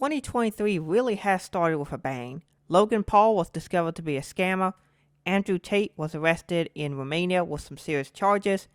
2023 really has started with a bang. Logan Paul was discovered to be a scammer, Andrew Tate was arrested in Romania with some serious charges,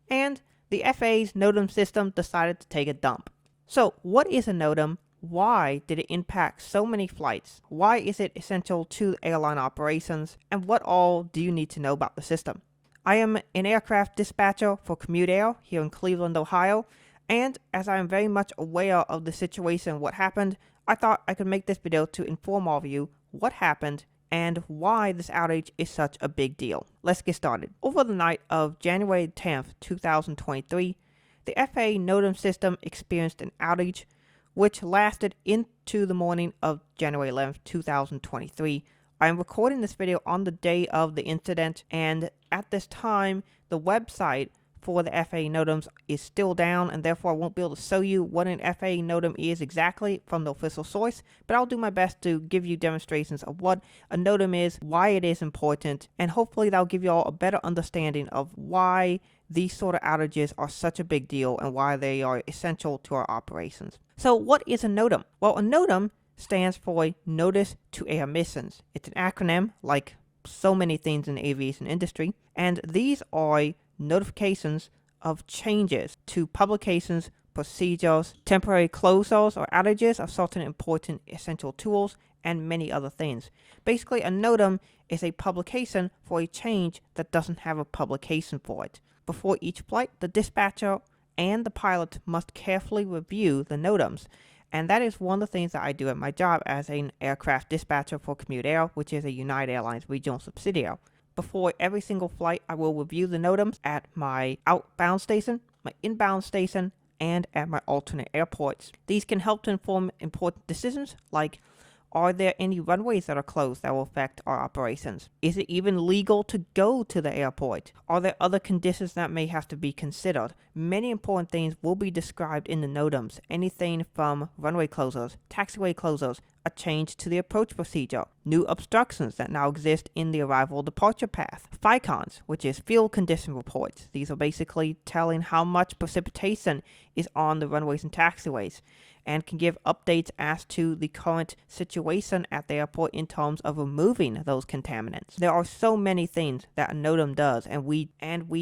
and the FAA's NOTAM system decided to take a dump. So what is a NOTAM? Why did it impact so many flights? Why is it essential to airline operations? And what all do you need to know about the system? I am an aircraft dispatcher for Commute Air here in Cleveland, Ohio, and as I am very much aware of the situation, what happened, I thought I could make this video to inform all of you what happened and why this outage is such a big deal. Let's get started. Over the night of January 10th, 2023, the FAA NOTAM system experienced an outage which lasted into the morning of January 11th, 2023. I am recording this video on the day of the incident, and at this time, the website for the FAA NOTAMs is still down, and therefore I won't be able to show you what an FAA NOTAM is exactly from the official source, but I'll do my best to give you demonstrations of what a NOTAM is, why it is important, and hopefully that'll give you all a better understanding of why these sort of outages are such a big deal and why they are essential to our operations. So what is a NOTAM? Well, a NOTAM stands for Notice to Air Missions. It's an acronym like so many things in the aviation industry, and these are notifications of changes to publications, procedures, temporary closures or outages of certain important essential tools, and many other things. Basically, a NOTAM is a publication for a change that doesn't have a publication for it. Before each flight, the dispatcher and the pilot must carefully review the NOTAMs, and that is one of the things that I do at my job as an aircraft dispatcher for Commute Air, which is a United Airlines regional subsidiary. Before every single flight, I will review the NOTAMs at my outbound station, my inbound station, and at my alternate airports. These can help to inform important decisions like, are there any runways that are closed that will affect our operations? Is it even legal to go to the airport? Are there other conditions that may have to be considered? Many important things will be described in the NOTAMs. Anything from runway closures, taxiway closures, a change to the approach procedure, new obstructions that now exist in the arrival departure path, FICONs, which is field condition reports. These are basically telling how much precipitation is on the runways and taxiways, and can give updates as to the current situation at the airport in terms of removing those contaminants. There are so many things that a NOTAM does, and we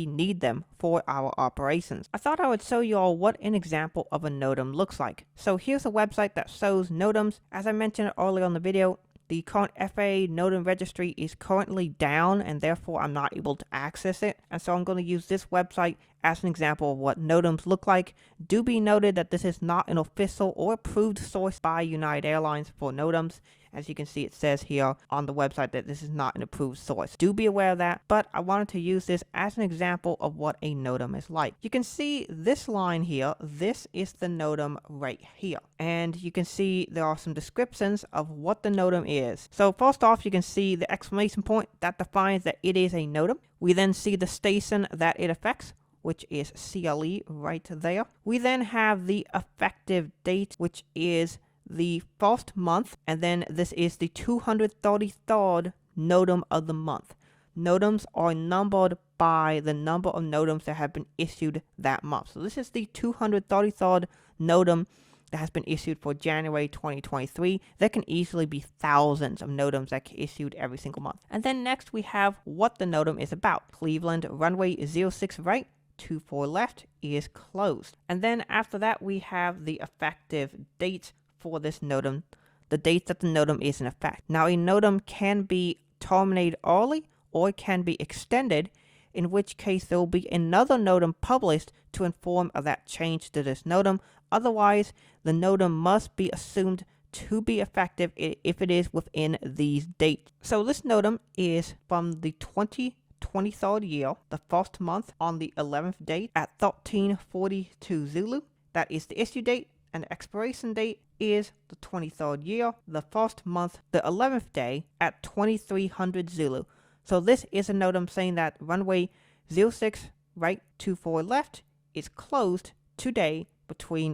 need them for our operations. I thought I would show you all what an example of a NOTAM looks like. So here's a website that shows NOTAMs. As I mentioned earlier in the video, the current FAA NOTAM registry is currently down, and therefore I'm not able to access it. And so I'm going to use this website as an example of what NOTAMs look like. Do be noted that this is not an official or approved source by United Airlines for NOTAMs. As you can see, it says here on the website that this is not an approved source. Do be aware of that, but I wanted to use this as an example of what a NOTAM is like. You can see this line here. This is the NOTAM right here. And you can see there are some descriptions of what the NOTAM is. So first off, you can see the exclamation point that defines that it is a NOTAM. We then see the station that it affects, which is CLE right there. We then have the effective date, which is the first month, and then this is the 233rd NOTAM of the month. NOTAMs are numbered by the number of NOTAMs that have been issued that month. So this is the 233rd NOTAM that has been issued for January 2023. There can easily be thousands of NOTAMs that get issued every single month. And then next we have what the NOTAM is about. Cleveland runway 06 right, 24 left is closed. And then after that we have the effective date for this NOTAM, the date that the NOTAM is in effect. Now a NOTAM can be terminated early or it can be extended, in which case there will be another NOTAM published to inform of that change to this NOTAM. Otherwise, the NOTAM must be assumed to be effective if it is within these dates. So this NOTAM is from the 2023rd year, the first month on the 11th date at 1342 Zulu. That is the issue date, and the expiration date is the 23rd year, the first month, the 11th day at 2300 Zulu. So this is a NOTAM saying that runway 06 right 24 left is closed today between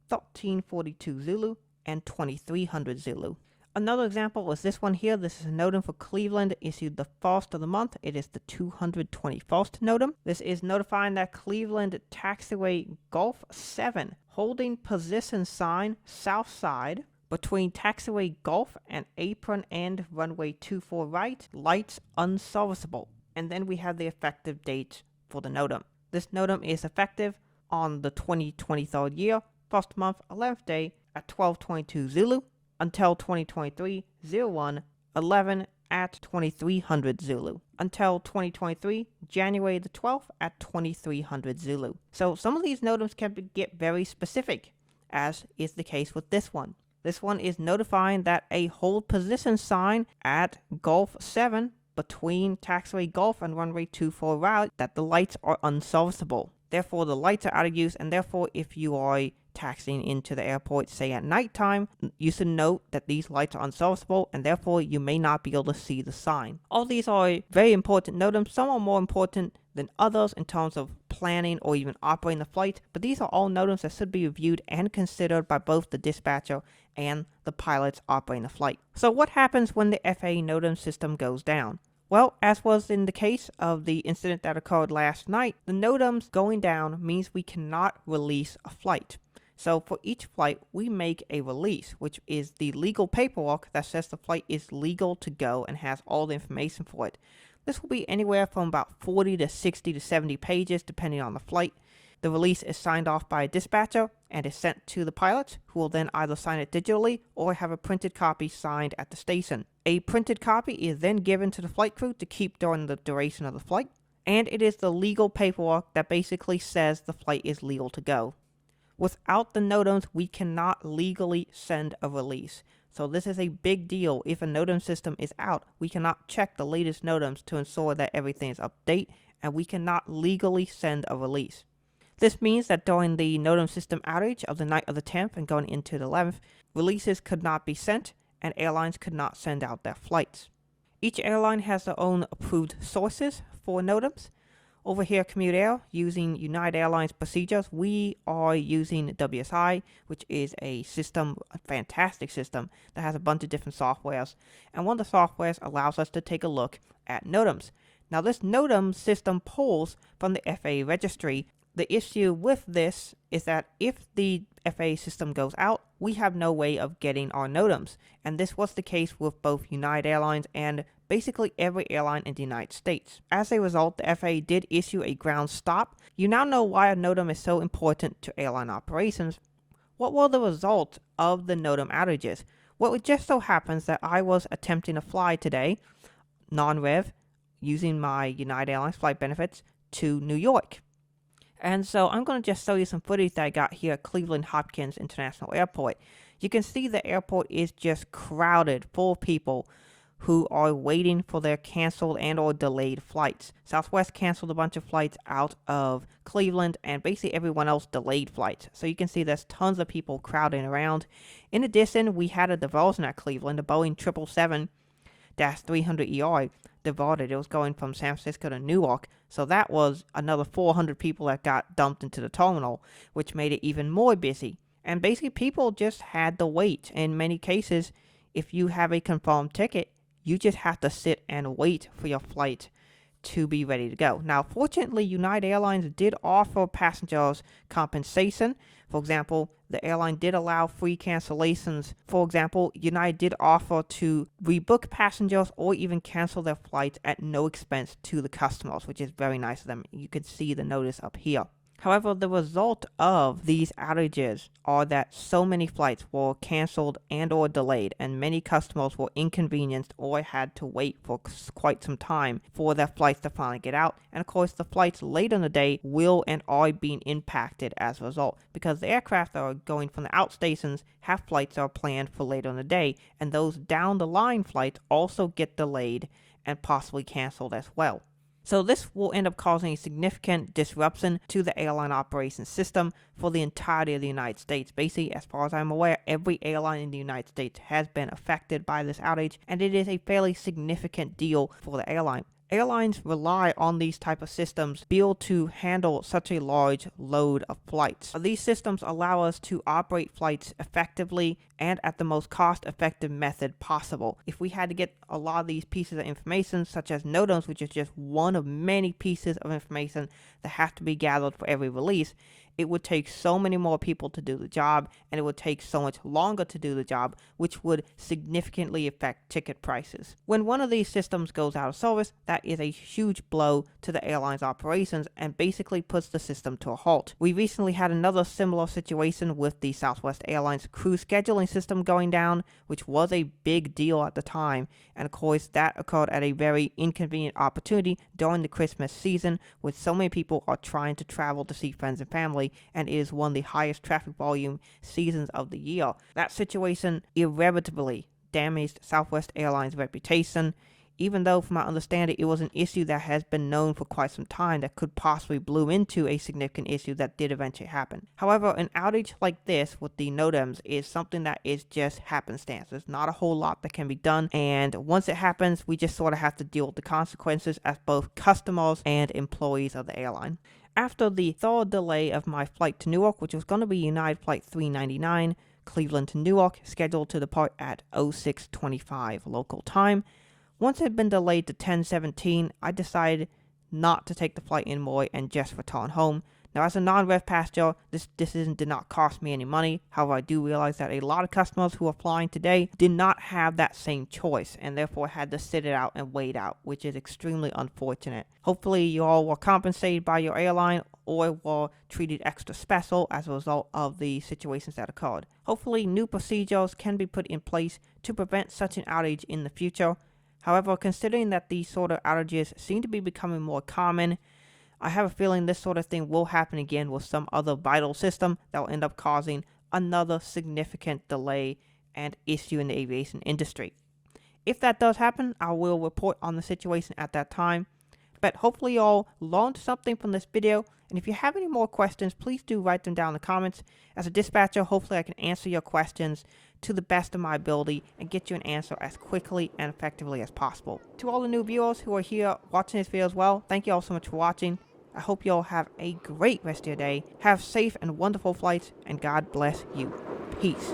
1342 Zulu and 2300 Zulu. Another example is this one here. This is a NOTAM for Cleveland issued the first of the month. It is the 221st NOTAM. This is notifying that Cleveland taxiway Golf 7 holding position sign south side Between taxiway Gulf and apron and runway 24 right, lights unserviceable. And then we have the effective date for the NOTAM. This NOTAM is effective on the 2023 year, 1st month, 11th day at 12:22 Zulu until 2023-01-11 at 2300 Zulu until 2023 January the 12th at 2300 Zulu. So some of these NOTAMs can get very specific, as is the case with this one. This one is notifying that a hold position sign at Gulf 7 between taxiway Gulf and runway 24 right that the lights are unserviceable. Therefore, the lights are out of use, and therefore, if you are taxiing into the airport, say at nighttime, you should note that these lights are unserviceable, and therefore, you may not be able to see the sign. All these are very important NOTAMs. Some are more important than others in terms of planning or even operating the flight, but these are all NOTAMs that should be reviewed and considered by both the dispatcher and the pilots operating the flight. So what happens when the FAA NOTAM system goes down? Well, as was in the case of the incident that occurred last night, the NOTAMs going down means we cannot release a flight. So for each flight, we make a release, which is the legal paperwork that says the flight is legal to go and has all the information for it. This will be anywhere from about 40 to 60 to 70 pages, depending on the flight. The release is signed off by a dispatcher and is sent to the pilots, who will then either sign it digitally or have a printed copy signed at the station. A printed copy is then given to the flight crew to keep during the duration of the flight, and it is the legal paperwork that basically says the flight is legal to go. Without the NOTAMs, we cannot legally send a release. So this is a big deal. If a NOTAM system is out, we cannot check the latest NOTAMs to ensure that everything is up to date, and we cannot legally send a release. This means that during the NOTAM system outage of the night of the 10th and going into the 11th, releases could not be sent, and airlines could not send out their flights. Each airline has their own approved sources for NOTAMs. Over here at Commute Air, using United Airlines procedures, we are using WSI, which is a system, a fantastic system, that has a bunch of different softwares. And one of the softwares allows us to take a look at NOTAMs. Now this NOTAM system pulls from the FAA registry. The issue with this is that if the FAA system goes out, we have no way of getting our NOTAMs. And this was the case with both United Airlines and basically every airline in the United States. As a result, the FAA did issue a ground stop. You now know why a NOTAM is so important to airline operations. What were the results of the NOTAM outages? Well, it just so happens that I was attempting to fly today, non-rev, using my United Airlines flight benefits to New York. And so I'm going to just show you some footage that I got here at Cleveland Hopkins International Airport. You can see the airport is just crowded full of people who are waiting for their canceled and or delayed flights. Southwest canceled a bunch of flights out of Cleveland, and basically everyone else delayed flights. So you can see there's tons of people crowding around. In addition, we had a diversion at Cleveland, a Boeing 777-300ER diverted. It was going from San Francisco to Newark. So that was another 400 people that got dumped into the terminal, which made it even more busy. And basically people just had to wait. In many cases, if you have a confirmed ticket, you just have to sit and wait for your flight to be ready to go. Now, fortunately, United Airlines did offer passengers compensation. For example, the airline did allow free cancellations. For example, United did offer to rebook passengers or even cancel their flights at no expense to the customers, which is very nice of them. You can see the notice up here. However, the result of these outages are that so many flights were canceled and or delayed, and many customers were inconvenienced or had to wait for quite some time for their flights to finally get out. And of course, the flights late in the day will and are being impacted as a result, because the aircraft that are going from the outstations have flights that are planned for later in the day, and those down the line flights also get delayed and possibly canceled as well. So this will end up causing a significant disruption to the airline operations system for the entirety of the United States. Basically, as far as I'm aware, every airline in the United States has been affected by this outage, and it is a fairly significant deal for the airline. Airlines rely on these type of systems to be able to handle such a large load of flights. These systems allow us to operate flights effectively and at the most cost-effective method possible. If we had to get a lot of these pieces of information, such as NOTAMs, which is just one of many pieces of information that have to be gathered for every release, it would take so many more people to do the job, and it would take so much longer to do the job, which would significantly affect ticket prices. When one of these systems goes out of service, that is a huge blow to the airline's operations and basically puts the system to a halt. We recently had another similar situation with the Southwest Airlines crew scheduling system going down, which was a big deal at the time, and of course that occurred at a very inconvenient opportunity during the Christmas season, when so many people are trying to travel to see friends and family, and it is one of the highest traffic volume seasons of the year. That situation irreparably damaged Southwest Airlines' reputation, even though from my understanding it was an issue that has been known for quite some time that could possibly bloom into a significant issue that did eventually happen. However, an outage like this with the NOTAMs is something that is just happenstance. There's not a whole lot that can be done, and once it happens, we just sort of have to deal with the consequences as both customers and employees of the airline. After the third delay of my flight to Newark, which was going to be United Flight 399, Cleveland to Newark, scheduled to depart at 06:25 local time, once it had been delayed to 10:17, I decided not to take the flight anymore and just return home. Now, as a non-rev passenger, this decision did not cost me any money. However, I do realize that a lot of customers who are flying today did not have that same choice and therefore had to sit it out and wait out, which is extremely unfortunate. Hopefully, you all were compensated by your airline or were treated extra special as a result of the situations that occurred. Hopefully, new procedures can be put in place to prevent such an outage in the future. However, considering that these sort of outages seem to be becoming more common, I have a feeling this sort of thing will happen again with some other vital system that will end up causing another significant delay and issue in the aviation industry. If that does happen, I will report on the situation at that time. But hopefully you all learned something from this video, and if you have any more questions, please do write them down in the comments. As a dispatcher, hopefully I can answer your questions to the best of my ability and get you an answer as quickly and effectively as possible. To all the new viewers who are here watching this video as well, thank you all so much for watching. I hope you all have a great rest of your day. Have safe and wonderful flights, and God bless you. Peace.